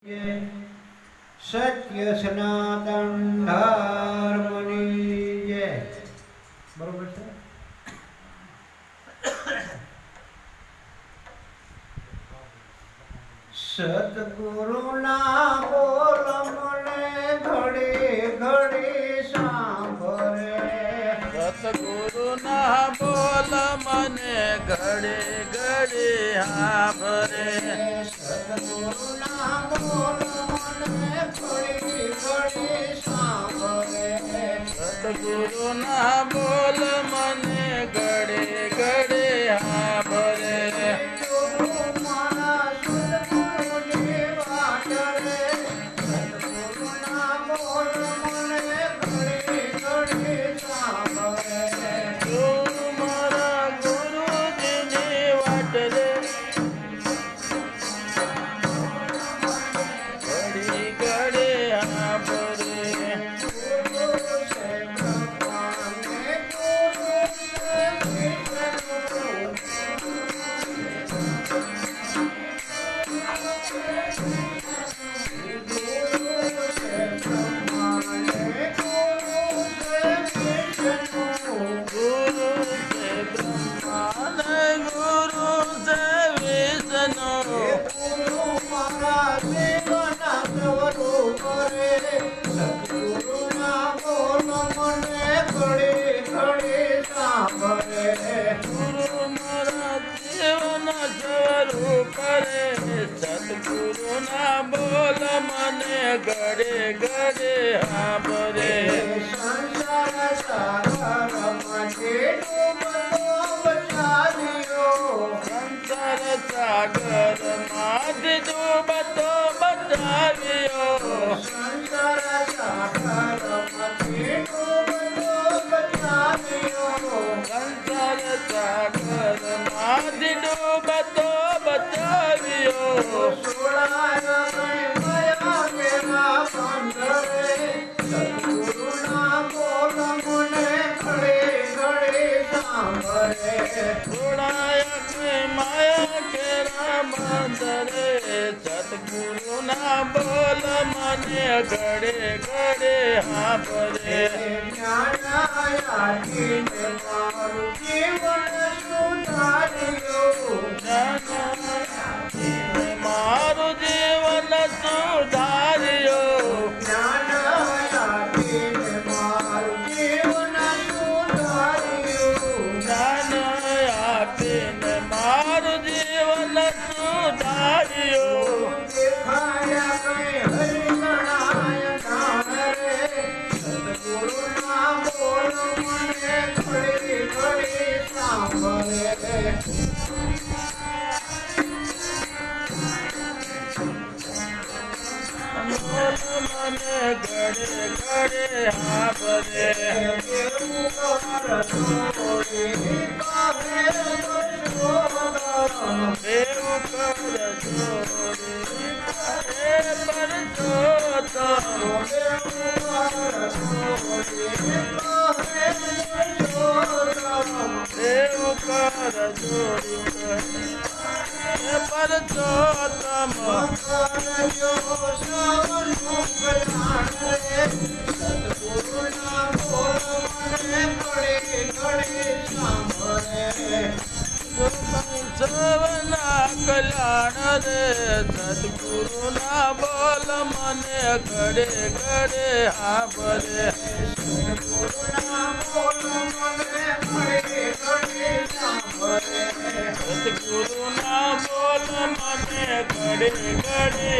સત્ય સનાતન ધર્મની જય. બરોબર છે. સતગુરુના બોલ મને ઘડી ઘડી સાંભળે. સતગુરુના બોલ મને ઘડી ઘડી સાંભળે. સતગુરુના બોલ મને ઘડી ઘડી સાંભળે. સતગુરુના બોલ મને ઘડી ઘડી સાંભળે. સતગુરુના બોલ મને ઘડે ઘડે સાંભળે. સંસાર સાગરમાંથી ડૂબતો બચાવ્યો. સંસાર સાગરમાંથી ડૂબતો બચાવ્યો. સંસાર સાગરમાંથી ડૂબતો બચાવ્યો. સંસાર સાગરમાંથી ડૂબતો બચાવ્યો. સતગુરુના બોલ મને ઘડે ઘડે સાંભળે. થોડાયા માયા કેરા બંદરે. સતગુરુના બોલ મને ઘડે ઘડે સાંભળે. જ્ઞાનાયાથી મારું જીવન સુધાર્યું. મારું જીવન સુધાર્યો. જ્ઞાનાયાથી મારું જીવન સુધાર્યું. જ્ઞાન આપીને મારું જીવન સુધાર્યું. દેખાયા કઈ હરિગણાય ગાણ રે. સતગુરુના બોલ મને ઘડી ઘડી સાંભળે. મને ઘડે ઘડે સાંભળે. દેવું કર છોડી કાહે પરશોત્તમ. દેવું કર છોડી હે પરશોત્તમ. દેવું કર છોડી કાહે પરશોત્તમ. દેવું કર છોડી હે પરશોત્તમ. કરજો સૌનું કલ્યાણ રે. સતગુરુના બોલ મને ઘડી ઘડી સાંભળે. સૌના કલ્યાણ રે. સદગુરુના બોલ મને ઘડે ઘડે સાંભળે. સતગુરુના બોલ મને ઘડી ઘડી સાંભળે. સદગુરુના બોલ મને ઘડે ઘડે